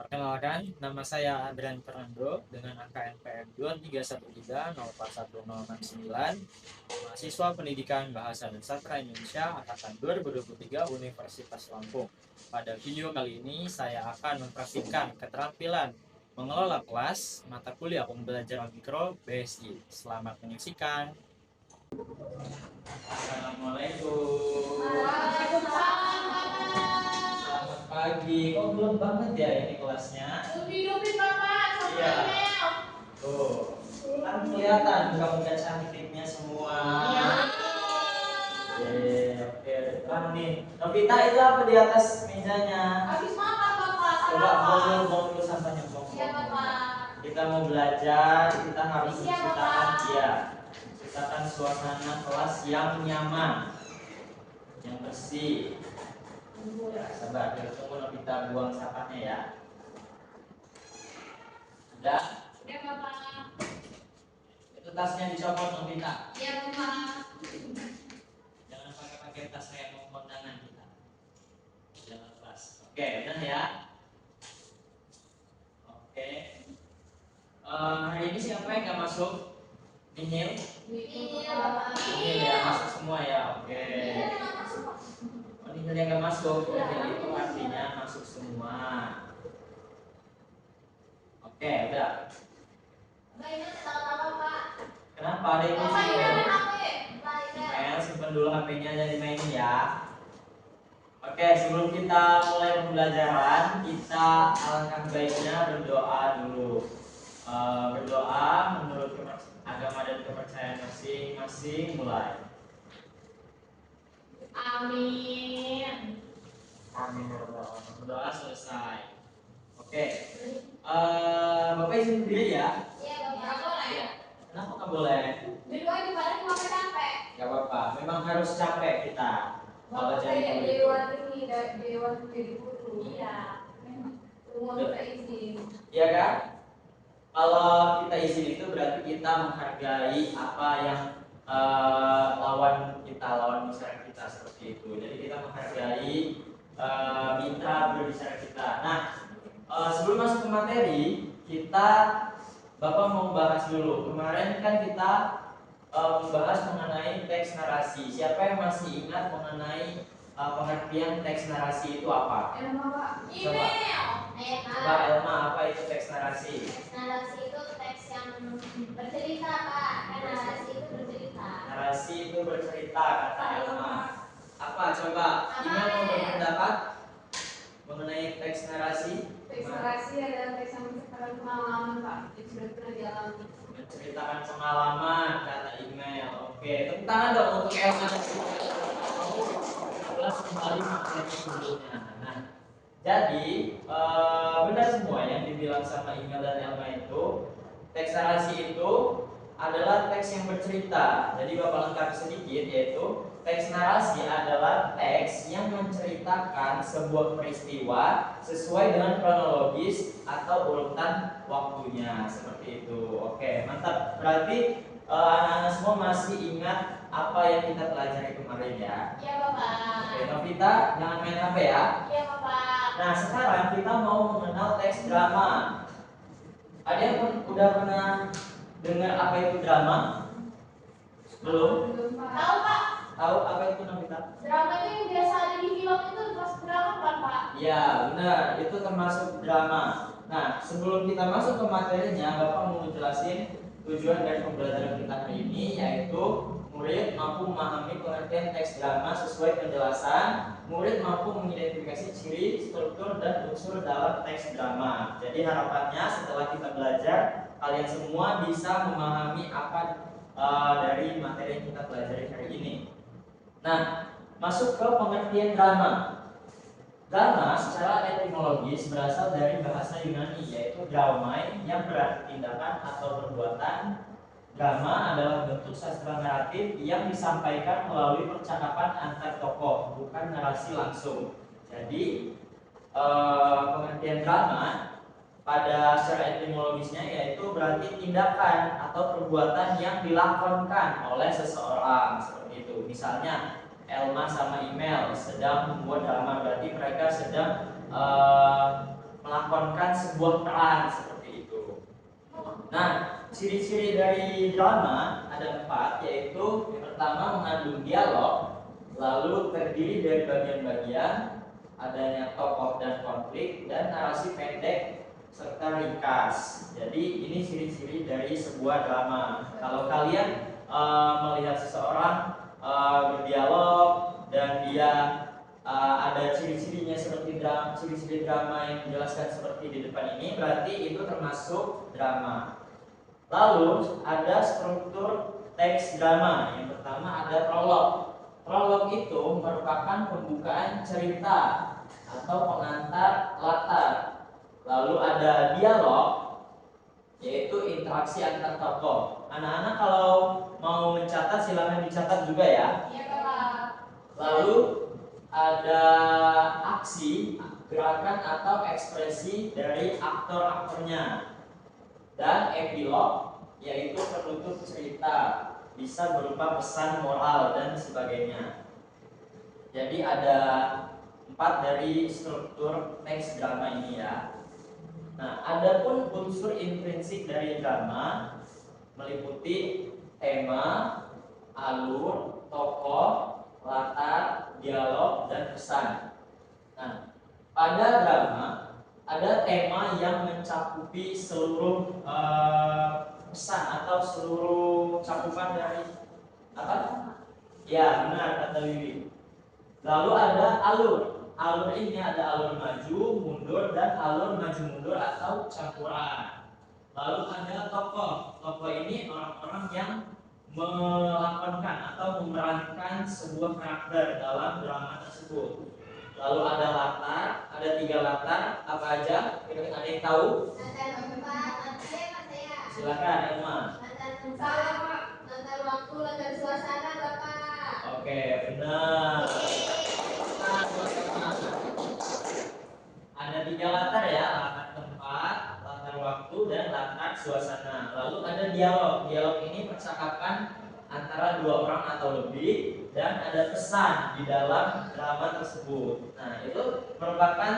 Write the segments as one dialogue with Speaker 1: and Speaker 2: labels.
Speaker 1: Perkenalkan, nama saya Adrian Fernando dengan angka NPM 2313041069, mahasiswa Pendidikan Bahasa dan Sastra Indonesia angkatan 2023 Universitas Lampung. Pada video kali ini saya akan mempraktikkan keterampilan mengelola kelas mata kuliah pembelajaran mikro BSI. Selamat menyaksikan. Assalamualaikum. Selamat pagi. Kok belum banget ya ini kelasnya?
Speaker 2: Hidupin Bapak sama
Speaker 1: Iya.
Speaker 2: email.
Speaker 1: Tuh, kan kelihatan muka-muka cantiknya semua. Oke, depan nih. Novita itu apa di atas mejanya?
Speaker 2: Habis makan Bapak.
Speaker 1: Coba buang dulu sampahnya, buang.
Speaker 2: Iya Bapak.
Speaker 1: Kita mau belajar, kita harus
Speaker 2: Iya,
Speaker 1: menciptakan
Speaker 2: Bapak.
Speaker 1: ciptakan suasana kelas yang nyaman, yang bersih. Ya, sabar, kita tunggu Novita buang sampahnya ya. Sudah?
Speaker 2: Iya Bapak.
Speaker 1: Itu tasnya dicopot Novita.
Speaker 2: Iya Bapak.
Speaker 1: Jangan pakai tas kayak mau kondangan kita. Jangan kelas. Oke, udah ya. Oke. Hari ini siapa yang nggak masuk? Nihil?
Speaker 2: Iya Bapak.
Speaker 1: Nihil ya, masuk semua ya. Oke. Oh, Nihil yang nggak masuk. Nihil itu artinya masuk semua. Oke, udah. Kenapa ada yang
Speaker 2: Bapak ini main HP.
Speaker 1: email? Simpan dulu HP-nya, jangan dimainin ya. Oke, sebelum kita mulai pembelajaran, kita alangkah baiknya berdoa dulu. Berdoa menurut agama dan kepercayaan masing-masing. Mulai.
Speaker 2: Amin.
Speaker 1: Amin. Berdoa selesai. Oke. Bapak izin diri ya.
Speaker 2: Iya Bapak. Boleh ya?
Speaker 1: Kenapa nggak boleh?
Speaker 2: Berdua di badan Bapak capek.
Speaker 1: Gak apa-apa. Memang harus capek kita. Kalau
Speaker 2: Bapak
Speaker 1: jadi
Speaker 2: kayak
Speaker 1: politikus.
Speaker 2: dewan ini, dewan jadi guru. Iya. Semua minta izin.
Speaker 1: Iya kan? Kalau kita izin itu berarti kita menghargai apa yang lawan bicara kita seperti itu. Jadi kita menghargai mitra berbicara kita. Nah, sebelum masuk ke materi, Bapak mau bahas dulu. Kemarin kan kita membahas mengenai teks narasi. Siapa yang masih ingat mengenai pengertian teks narasi itu apa?
Speaker 2: Bapak.
Speaker 1: Coba. Coba Elma, apa itu teks narasi?
Speaker 3: Teks narasi itu teks yang bercerita, Pak. Kan narasi itu bercerita.
Speaker 1: Narasi itu bercerita, kata Elma. Apa? Coba Ina mau berpendapat mengenai teks narasi?
Speaker 2: Teks narasi adalah teks yang menceritakan pengalaman Pak. Yang sudah pernah dialami.
Speaker 1: Menceritakan pengalaman, kata email. Oke, tepuk tangan dong untuk Elma dan kelas kembali materi sebelumnya. Nah, jadi benar semua yang dibilang sama email dan Elma itu. Teks narasi itu adalah teks yang bercerita. Jadi Bapak lengkapi sedikit, yaitu teks narasi adalah teks yang menceritakan sebuah peristiwa sesuai dengan kronologis atau urutan waktunya, seperti itu. Oke, mantap. Berarti anak-anak semua masih ingat apa yang kita pelajari kemarin ya?
Speaker 2: Iya Bapak.
Speaker 1: Oke, Novita jangan main HP ya.
Speaker 2: Iya Bapak.
Speaker 1: Nah, sekarang kita mau mengenal teks drama. Ada yang udah pernah dengar apa itu drama? Belum?
Speaker 2: Tahu Pak?
Speaker 1: Tahu apa itu Novita?
Speaker 2: Drama itu yang biasa ada di film itu termasuk drama kan Pak?
Speaker 1: Ya, benar. Itu termasuk drama. Nah, sebelum kita masuk ke materinya, Bapak mau jelasin tujuan dari pembelajaran kita hari ini, yaitu murid mampu memahami pengertian teks drama sesuai penjelasan. Murid mampu mengidentifikasi ciri, struktur, dan unsur dalam teks drama. Jadi harapannya setelah kita belajar, kalian semua bisa memahami apa dari materi yang kita pelajari hari ini. Nah, masuk ke pengertian drama. Drama secara etimologis berasal dari bahasa Yunani, yaitu draumai, yang berarti tindakan atau perbuatan. Drama adalah bentuk sastra naratif yang disampaikan melalui percakapan antar tokoh, bukan narasi langsung. Jadi pengertian drama pada secara etimologisnya yaitu berarti tindakan atau perbuatan yang dilakukan oleh seseorang, seperti itu. Misalnya Elma sama Email sedang membuat drama, berarti mereka sedang melakukan sebuah peran seperti itu. Nah, ciri-ciri dari drama ada 4, yaitu yang pertama mengandung dialog, lalu terdiri dari bagian-bagian, adanya tokoh dan konflik, dan narasi pendek serta ringkas. Jadi ini ciri-ciri dari sebuah drama. Kalau kalian melihat seseorang berdialog dan dia ada ciri-cirinya seperti ciri-ciri drama yang dijelaskan seperti di depan ini, berarti itu termasuk drama. Lalu ada struktur teks drama. Yang pertama ada prolog. Prolog itu merupakan pembukaan cerita atau pengantar latar. Lalu ada dialog, yaitu interaksi antar tokoh. Anak-anak kalau mau mencatat silahkan dicatat juga ya.
Speaker 2: Iya, Pak.
Speaker 1: Lalu ada aksi, gerakan atau ekspresi dari aktor-aktornya. Dan epilog, yaitu penutup cerita, bisa berupa pesan moral dan sebagainya. Jadi ada 4 dari struktur teks drama ini ya. Nah, adapun unsur intrinsik dari drama meliputi tema, alur, tokoh, latar, dialog, dan pesan. Nah, pada drama ada tema yang mencakupi seluruh pesan atau seluruh cakupan dari apa? Ya, benar kata Wiwi. Lalu ada alur. Alur ini ada alur maju, mundur, dan alur maju mundur atau campuran. Lalu ada tokoh. Tokoh ini orang-orang yang melakonkan atau memerankan sebuah karakter dalam drama tersebut. Lalu ada latar, ada 3 latar, apa aja? Kira-kira ada yang tahu?
Speaker 3: Latar tempat, latar saya.
Speaker 1: Silakan, Elma.
Speaker 3: Latar tempat, latar waktu, latar suasana, Bapak.
Speaker 1: Oke, benar. Ada 3 latar ya, latar tempat, latar waktu, dan latar suasana. Lalu ada dialog. Dialog ini percakapan antara 2 orang atau lebih, dan ada pesan di dalam drama tersebut. Nah, itu merupakan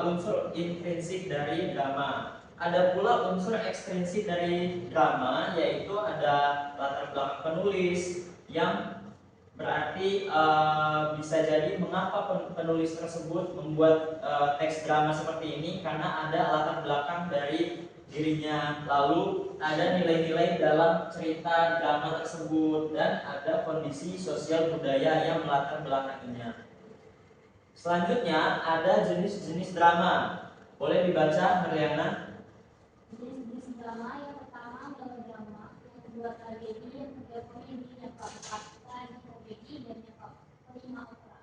Speaker 1: unsur intrinsik dari drama. Ada pula unsur ekstrinsik dari drama, yaitu ada latar belakang penulis, yang berarti bisa jadi mengapa penulis tersebut membuat teks drama seperti ini, karena ada latar belakang dari dirinya. Lalu ada nilai-nilai dalam cerita drama tersebut, dan ada kondisi sosial budaya yang melatar belakanginya. Selanjutnya ada jenis-jenis drama. Boleh dibaca, Merliana?
Speaker 2: Jenis drama yang pertama melodrama, yang kedua tragedi, yang ketiga komedi, yang keempat komedi, dan yang kelima opera.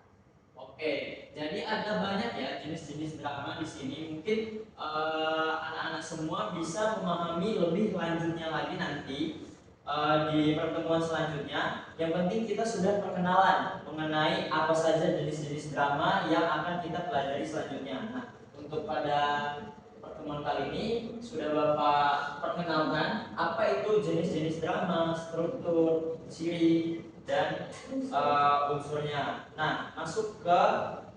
Speaker 1: Oke, jadi ada banyak ya jenis-jenis drama di sini. Mungkin anak-anak semua bisa memahami lebih lanjutnya lagi nanti di pertemuan selanjutnya. Yang penting kita sudah perkenalan mengenai apa saja jenis-jenis drama yang akan kita pelajari selanjutnya. Nah, untuk pada pertemuan kali ini sudah Bapak perkenalkan apa itu jenis-jenis drama, struktur, ciri, dan unsurnya. Nah, masuk ke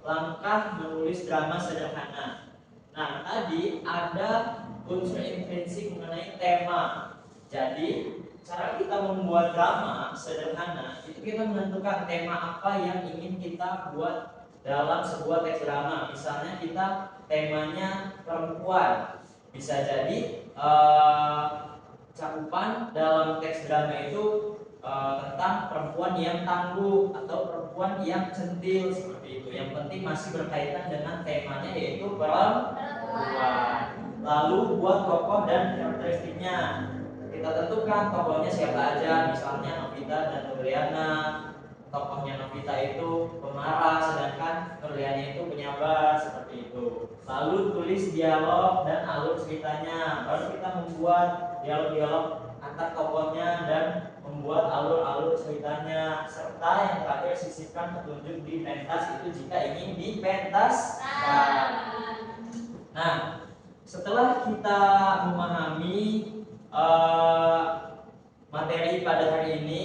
Speaker 1: langkah menulis drama sederhana. Nah, tadi ada unsur intrinsik mengenai tema. Jadi, cara kita membuat drama sederhana itu kita menentukan tema apa yang ingin kita buat dalam sebuah teks drama. Misalnya kita temanya perempuan, bisa jadi cakupan dalam teks drama itu tentang perempuan yang tangguh atau perempuan yang centil, seperti itu. Yang penting masih berkaitan dengan temanya, yaitu perempuan. Lalu buat tokoh dan karakteristiknya. Kita tentukan tokohnya siapa aja, misalnya Novita dan Nurliana. Tokohnya Novita itu pemarah, sedangkan Nurliana itu penyabar, seperti itu. Lalu tulis dialog dan alur ceritanya. Baru kita membuat dialog-dialog antar tokohnya dan membuat alur-alur ceritanya, serta yang terakhir sisipkan petunjuk di pentas itu jika ingin dipentaskan. Nah, setelah kita memahami materi pada hari ini,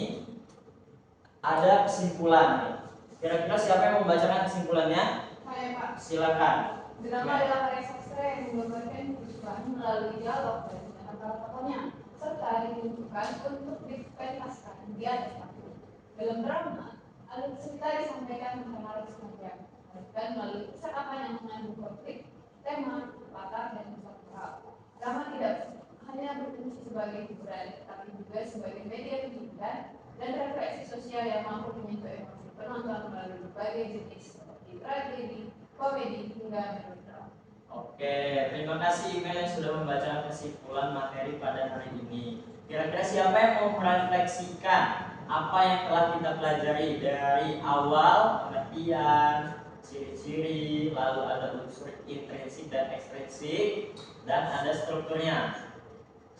Speaker 1: ada kesimpulan. Kira-kira siapa yang membacakan kesimpulannya?
Speaker 2: Saya, Pak.
Speaker 1: Silakan.
Speaker 2: Drama adalah karya sastra yang
Speaker 4: menggambarkan kebutuhan melalui dialog dengan antara tokohnya, serta ditunjukkan untuk dipentaskan di atas panggung. Dalam drama, alur cerita disampaikan dengan narasi panjang, dan melalui percakapan yang mengandung konflik, tema, latar, dan unsur moral. Drama tidak hanya berfungsi sebagai hiburan, tetapi juga sebagai media pendidikan dan refleksi sosial yang mampu menyentuh emosi penonton melalui berbagai jenis seperti tragedi, komedi, hingga melodrama.
Speaker 1: Oke, terima kasih Imel yang sudah membaca kesimpulan materi pada hari ini. Kira-kira siapa yang mau merefleksikan apa yang telah kita pelajari dari awal pengertian, ciri-ciri, lalu ada unsur intrinsik dan ekstrinsik, dan ada strukturnya.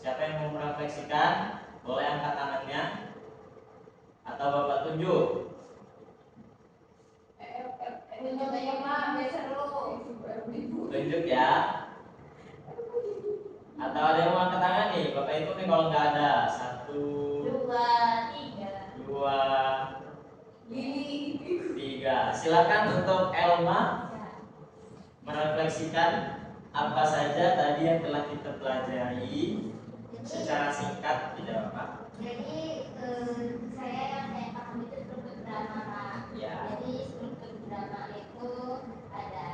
Speaker 1: Siapa yang mau merefleksikan? Boleh angkat tangannya atau Bapak tunjuk. Tunjuk ya. Atau ada yang mau angkat tangan nih? Bapak itu nih kalau nggak ada. 1, 2, 3. Silakan untuk Elma merefleksikan apa saja tadi yang telah kita pelajari secara singkat, tidak apa.
Speaker 3: Jadi saya yang paham itu struktur drama, Pak.
Speaker 1: Ya.
Speaker 3: Jadi struktur drama itu ada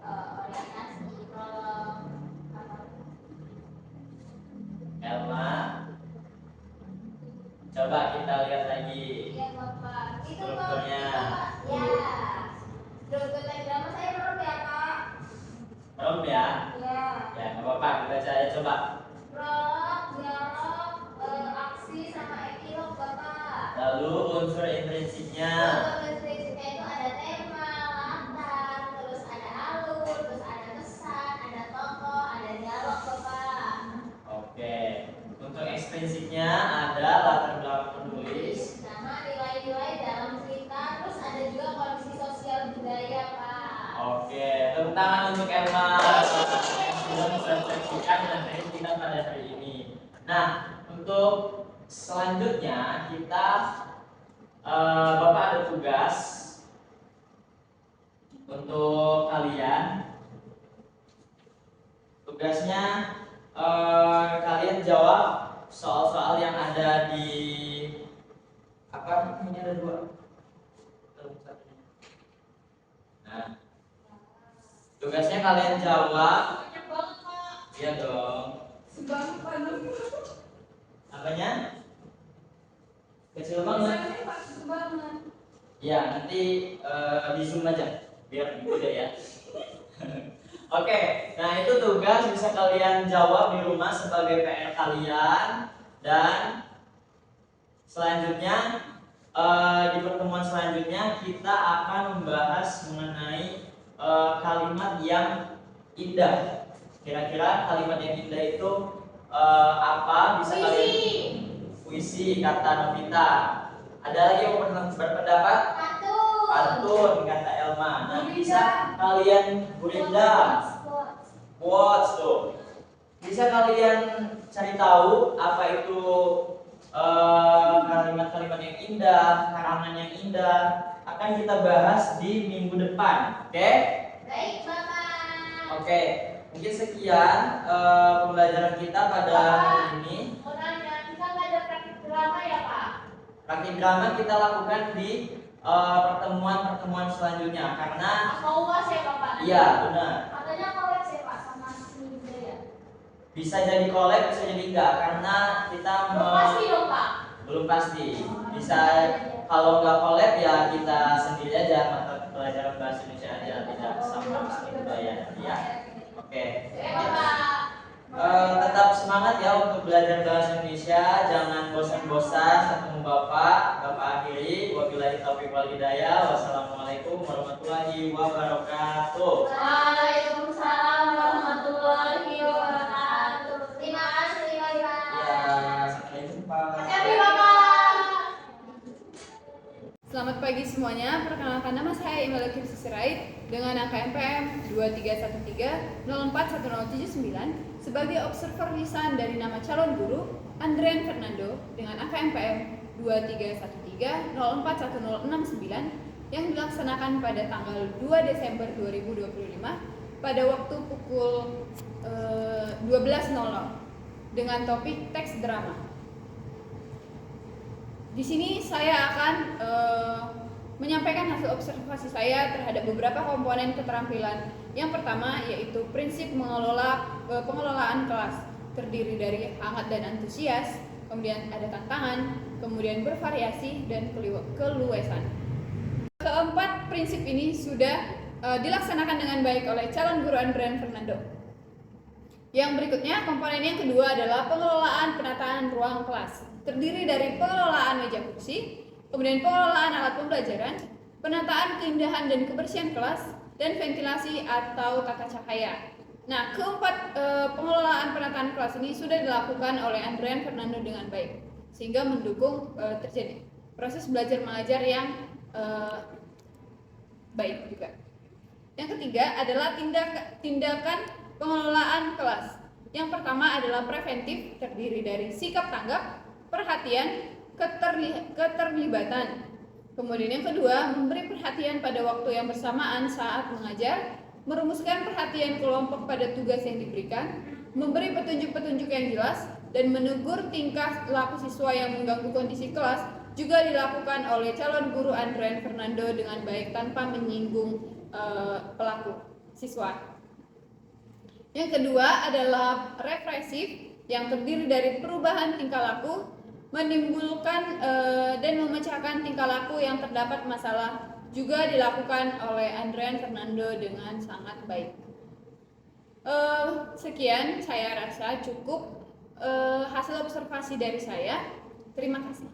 Speaker 3: orientasi, prolog, apa?
Speaker 1: Elma, coba kita lihat lagi
Speaker 3: Iya, Bapak. Itu
Speaker 1: strukturnya.
Speaker 3: Ya. Struktur drama saya belum ya, Pak.
Speaker 1: Belum ya?
Speaker 3: Ya.
Speaker 1: Ya, nggak apa-apa, dibaca aja coba.
Speaker 3: Prolog, dialog, aksi sama epilog, Bapak.
Speaker 1: Lalu unsur intrinsiknya.
Speaker 3: Intrinsiknya itu ada tema, latar, terus ada alur, terus ada pesan, ada tokoh, ada dialog, Bapak.
Speaker 1: Oke. Untuk ekstrinsiknya ada latar belakang penulis.
Speaker 3: Sama nilai-nilai dalam cerita, terus ada juga kondisi sosial budaya, Pak.
Speaker 1: Oke, tepuk tangan untuk Elma yang sudah merefleksikan materi kita pada hari ini. Nah, untuk selanjutnya kita Bapak ada tugas untuk kalian. Tugasnya kalian jawab soal-soal yang ada di apa? Ini ada 2. Nah, tugasnya kalian jawab. Iya dong. Apanya? Kecil banget. Ya, nanti di zoom aja biar beda ya. Oke, nah itu tugas bisa kalian jawab di rumah sebagai PR kalian. Dan selanjutnya di pertemuan selanjutnya kita akan membahas mengenai kalimat yang indah. Kira-kira kalimat yang indah itu apa? Bisa kalian puisi kata Novita. Ada lagi yang berpendapat? Pantun kata Elma. Nah, bisa kalian Burinda quotes tuh. Bisa kalian cari tahu apa itu kalimat-kalimat yang indah, karangan yang indah, akan kita bahas di minggu depan. Oke?
Speaker 3: Baik, Bapak.
Speaker 1: Oke, mungkin sekian pembelajaran kita pada hari ini.
Speaker 3: Mau nanya, kita nggak ada praktik drama ya, Pak?
Speaker 1: Praktik drama kita lakukan di pertemuan-pertemuan selanjutnya karena
Speaker 3: Mau uas ya, Bapak?
Speaker 1: iya benar.
Speaker 3: Katanya kolek ya, Pak, sama seni budaya.
Speaker 1: Bisa jadi collab, bisa jadi enggak karena kita
Speaker 3: Pasti dong, Pak.
Speaker 1: belum pasti. Bisa kalau nggak collab ya kita sendiri aja mata pelajaran bahasa Indonesia aja, tidak sama seni budaya ya. Oke. Tetap semangat ya untuk belajar bahasa Indonesia, jangan bosan-bosan. Ketemu Bapak akhiri. Wabillahi taufiq wal hidayah. Wassalamualaikum warahmatullahi wabarakatuh.
Speaker 3: Waalaikumsalam warahmatullahi wabarakatuh. Terima kasih, Bapak.
Speaker 1: Ya, sampai jumpa.
Speaker 3: Hati-hati, Bapak.
Speaker 4: Selamat pagi semuanya, perkenalkan nama saya Imel Kirsi Sirait dengan angka MPM 2313041079 sebagai observer lisan dari nama calon guru Andrian Fernando dengan angka MPM 2313041069 yang dilaksanakan pada tanggal 2 Desember 2025 pada waktu pukul 12.00 dengan topik teks drama. Di sini saya akan menyampaikan hasil observasi saya terhadap beberapa komponen keterampilan. Yang pertama yaitu prinsip pengelolaan kelas, terdiri dari hangat dan antusias, kemudian ada tantangan, kemudian bervariasi dan keluasan. Keempat prinsip ini sudah dilaksanakan dengan baik oleh calon guru Andrian Fernando. Yang berikutnya, komponen yang kedua adalah pengelolaan penataan ruang kelas, terdiri dari pengelolaan meja kursi, kemudian pengelolaan alat pembelajaran, penataan keindahan dan kebersihan kelas, dan ventilasi atau tata cahaya. Nah, keempat pengelolaan penataan kelas ini sudah dilakukan oleh Andrian Fernando dengan baik, sehingga mendukung terjadi proses belajar mengajar yang baik juga. Yang ketiga adalah tindakan pengelolaan kelas. Yang pertama adalah preventif, terdiri dari sikap tanggap, perhatian, keterlibatan. Kemudian yang kedua, memberi perhatian pada waktu yang bersamaan saat mengajar, merumuskan perhatian kelompok pada tugas yang diberikan, memberi petunjuk-petunjuk yang jelas, dan menegur tingkah laku siswa yang mengganggu kondisi kelas juga dilakukan oleh calon guru Andrian Fernando dengan baik tanpa menyinggung pelaku siswa. Yang kedua adalah represif, yang terdiri dari perubahan tingkah laku, menimbulkan dan memecahkan tingkah laku yang terdapat masalah, juga dilakukan oleh Andrian Fernando dengan sangat baik. Sekian, saya rasa cukup hasil observasi dari saya. Terima kasih.